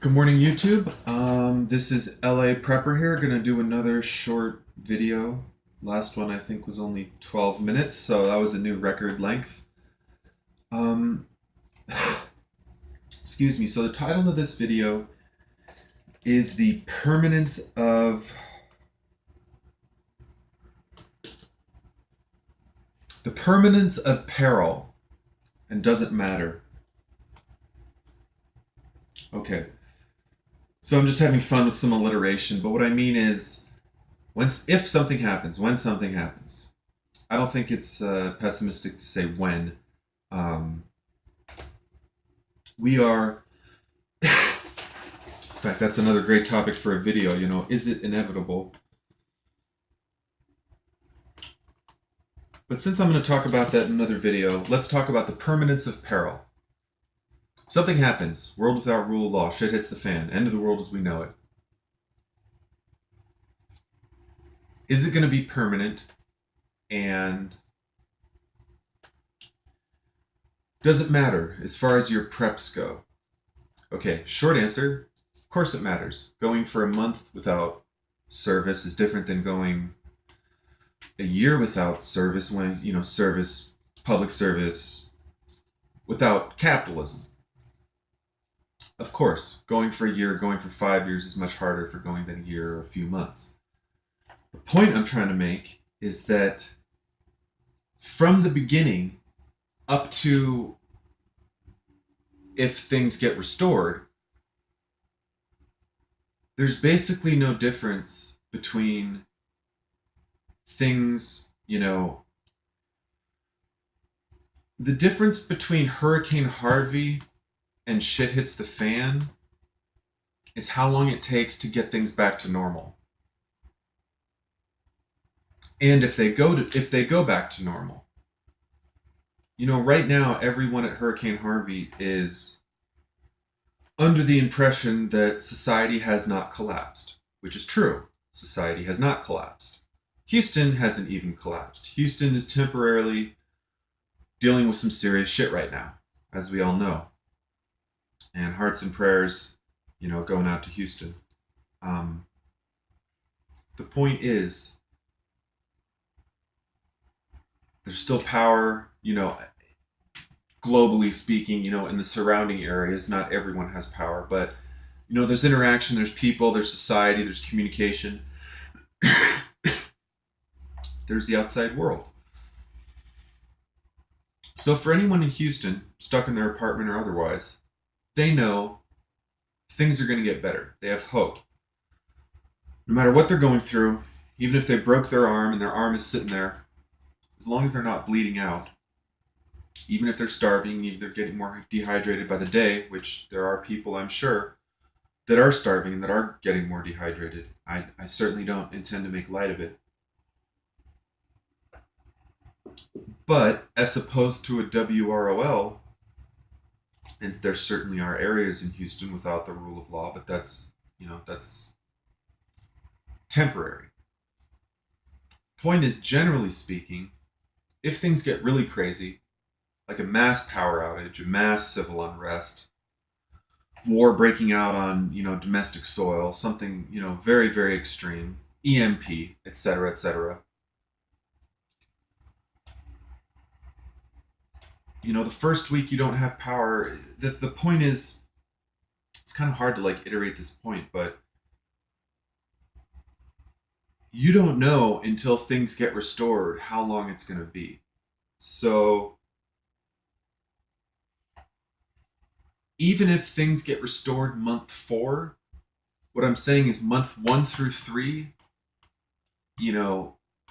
Good morning, YouTube. This is LA Prepper here. Gonna do another short video. Last one I think was only 12 minutes, so that was a new record length. Um, Excuse me. So the title of this video is the permanence of peril and doesn't matter. Okay. So I'm just having fun with some alliteration, but what I mean is when something happens. I don't think it's pessimistic to say when. Um, we are, in fact, that's another great topic for a video, is it inevitable? But since I'm going to talk about that in another video, let's talk about the permanence of peril. Something happens, world without rule of law, shit hits the fan, end of the world as we know it. Is it going to be permanent? And does it matter as far as your preps go? Okay, short answer, of course it matters. Going for a month without service is different than going a year without service when, public service, without capitalism. Of course, going for a year, going for 5 years is much harder for going than a year or a few months. The point I'm trying to make is that from the beginning up to if things get restored, there's basically no difference between things, the difference between Hurricane Harvey and shit hits the fan is how long it takes to get things back to normal. And if they go back to normal. Right now everyone at Hurricane Harvey is under the impression that society has not collapsed, which is true. Society has not collapsed. Houston hasn't even collapsed. Houston is temporarily dealing with some serious shit right now, as we all know. And hearts and prayers, going out to Houston. The point is, there's still power, globally speaking, in the surrounding areas. Not everyone has power, but, there's interaction, there's people, there's society, there's communication. There's the outside world. So for anyone in Houston, stuck in their apartment or otherwise, they know things are going to get better. They have hope. No matter what they're going through, even if they broke their arm and their arm is sitting there, as long as they're not bleeding out, even if they're starving, even if they're getting more dehydrated by the day, which there are people, I'm sure, that are starving and that are getting more dehydrated. I certainly don't intend to make light of it. But as opposed to a WROL, and there certainly are areas in Houston without the rule of law, but that's temporary. Point is, generally speaking, if things get really crazy, like a mass power outage, a mass civil unrest, war breaking out on, domestic soil, something, very, very extreme, EMP, etc., etc. The first week you don't have power. The point is, it's kind of hard to iterate this point, but you don't know until things get restored how long it's going to be. So even if things get restored month 4, what I'm saying is month 1 through 3,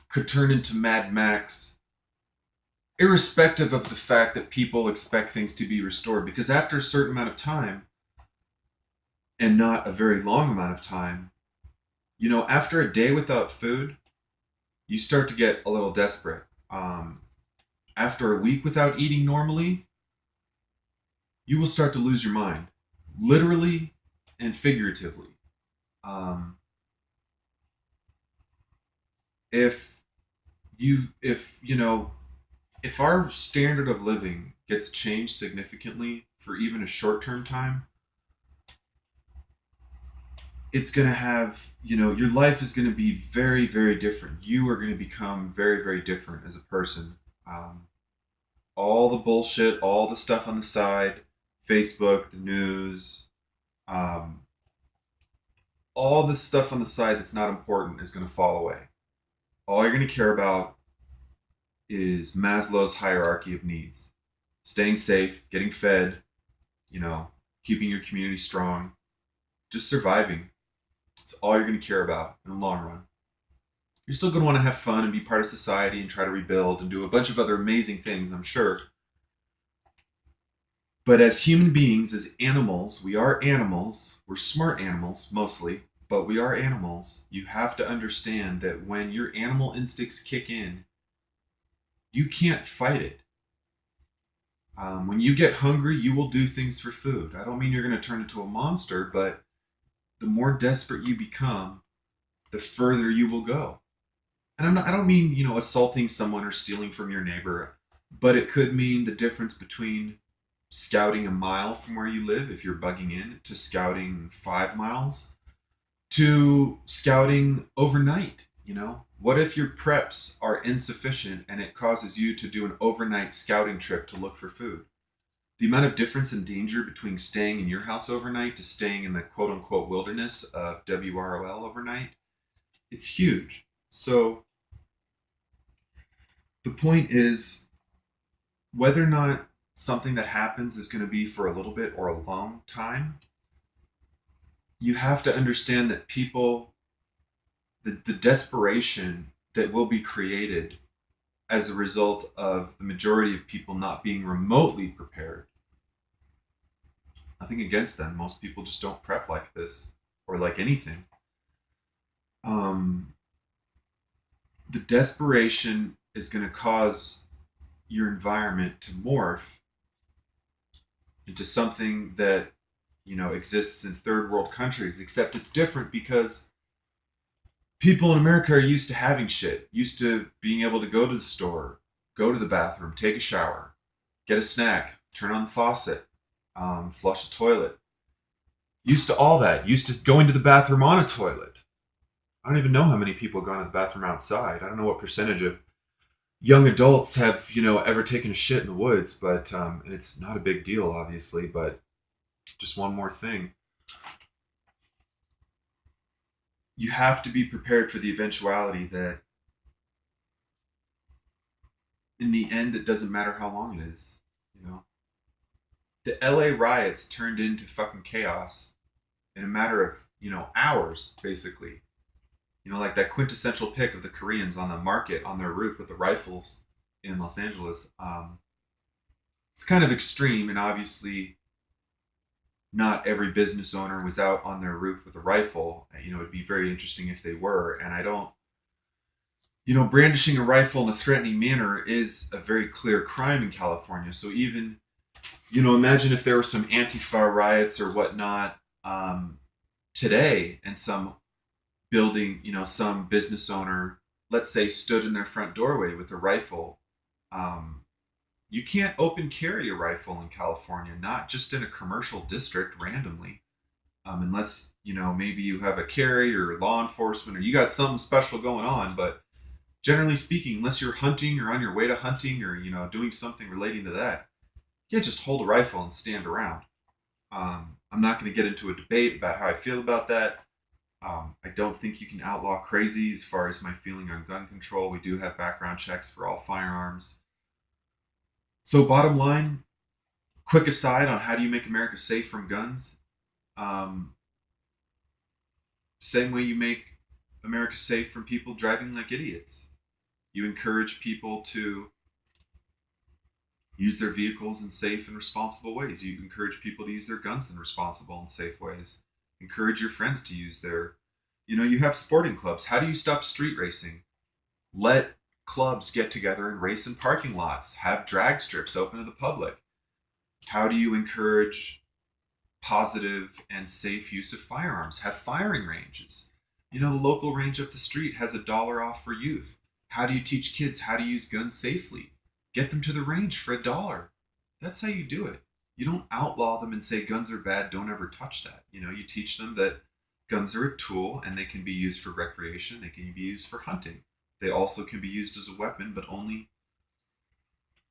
could turn into Mad Max, irrespective of the fact that people expect things to be restored. Because after a certain amount of time, and not a very long amount of time, after a day without food, you start to get a little desperate. After a week without eating normally, you will start to lose your mind, literally and figuratively. If our standard of living gets changed significantly for even a short-term time, it's going to have, your life is going to be very, very different. You are going to become very, very different as a person. Um, all the bullshit, all the stuff on the side, Facebook, the news, um, all the stuff on the side that's not important is going to fall away. All you're going to care about is Maslow's hierarchy of needs: staying safe, getting fed, you know, keeping your community strong, just surviving. It's all you're going to care about in the long run. You're still going to want to have fun and be part of society and try to rebuild and do a bunch of other amazing things, I'm sure. But as human beings, as animals, we are animals. We're smart animals mostly, but we are animals. You have to understand that when your animal instincts kick in, you can't fight it. When you get hungry, you will do things for food. I don't mean you're going to turn into a monster, but the more desperate you become, the further you will go. And I don't mean, assaulting someone or stealing from your neighbor, but it could mean the difference between scouting a mile from where you live if you're bugging in, to scouting 5 miles, to scouting overnight. What if your preps are insufficient and it causes you to do an overnight scouting trip to look for food? The amount of difference in danger between staying in your house overnight to staying in the quote unquote wilderness of WROL overnight, it's huge. So the point is, whether or not something that happens is going to be for a little bit or a long time, you have to understand that people, the desperation that will be created as a result of the majority of people not being remotely prepared. Nothing against them. Most people just don't prep like this or like anything. The desperation is going to cause your environment to morph into something that exists in third world countries, except it's different because people in America are used to having shit, used to being able to go to the store, go to the bathroom, take a shower, get a snack, turn on the faucet, flush the toilet. Used to all that. Used to going to the bathroom on a toilet. I don't even know how many people have gone to the bathroom outside. I don't know what percentage of young adults have, ever taken a shit in the woods, but and it's not a big deal, obviously, but just one more thing. You have to be prepared for the eventuality that in the end, it doesn't matter how long it is. The LA riots turned into fucking chaos in a matter of, hours, basically. Like that quintessential pic of the Koreans on the market on their roof with the rifles in Los Angeles. It's kind of extreme, and obviously not every business owner was out on their roof with a rifle. It'd be very interesting if they were. And I don't, brandishing a rifle in a threatening manner is a very clear crime in California. So even, imagine if there were some Antifa riots or whatnot today, and some building, some business owner, let's say, stood in their front doorway with a rifle. You can't open carry a rifle in California, not just in a commercial district randomly, unless, maybe you have a carry or law enforcement or you got something special going on. But generally speaking, unless you're hunting or on your way to hunting or, doing something relating to that, you can't just hold a rifle and stand around. I'm not going to get into a debate about how I feel about that. I don't think you can outlaw crazy as far as my feeling on gun control. We do have background checks for all firearms. So bottom line, quick aside on how do you make America safe from guns? Same way you make America safe from people driving like idiots. You encourage people to use their vehicles in safe and responsible ways. You encourage people to use their guns in responsible and safe ways. Encourage your friends to use their, you have sporting clubs. How do you stop street racing? Let clubs get together and race in parking lots. Have drag strips open to the public. How do you encourage positive and safe use of firearms? Have firing ranges. The local range up the street has $1 off for youth. How do you teach kids how to use guns safely? Get them to the range for $1. That's how you do it. You don't outlaw them and say guns are bad, don't ever touch that. You teach them that Guns are a tool, and they can be used for recreation. They can be used for hunting. They also can be used as a weapon, but only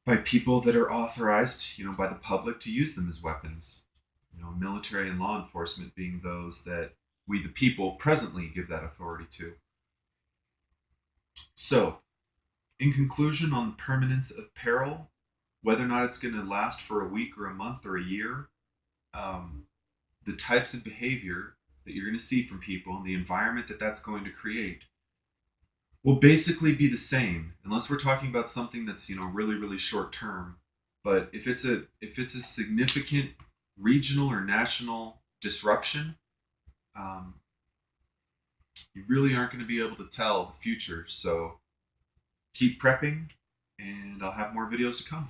by people that are authorized, by the public to use them as weapons. Military and law enforcement being those that we, the people, presently give that authority to. So, in conclusion, on the permanence of peril, whether or not it's going to last for a week or a month or a year, the types of behavior that you're going to see from people and the environment that that's going to create will basically be the same, unless we're talking about something that's really, really short term. But if it's a significant regional or national disruption, you really aren't going to be able to tell the future. So keep prepping, and I'll have more videos to come.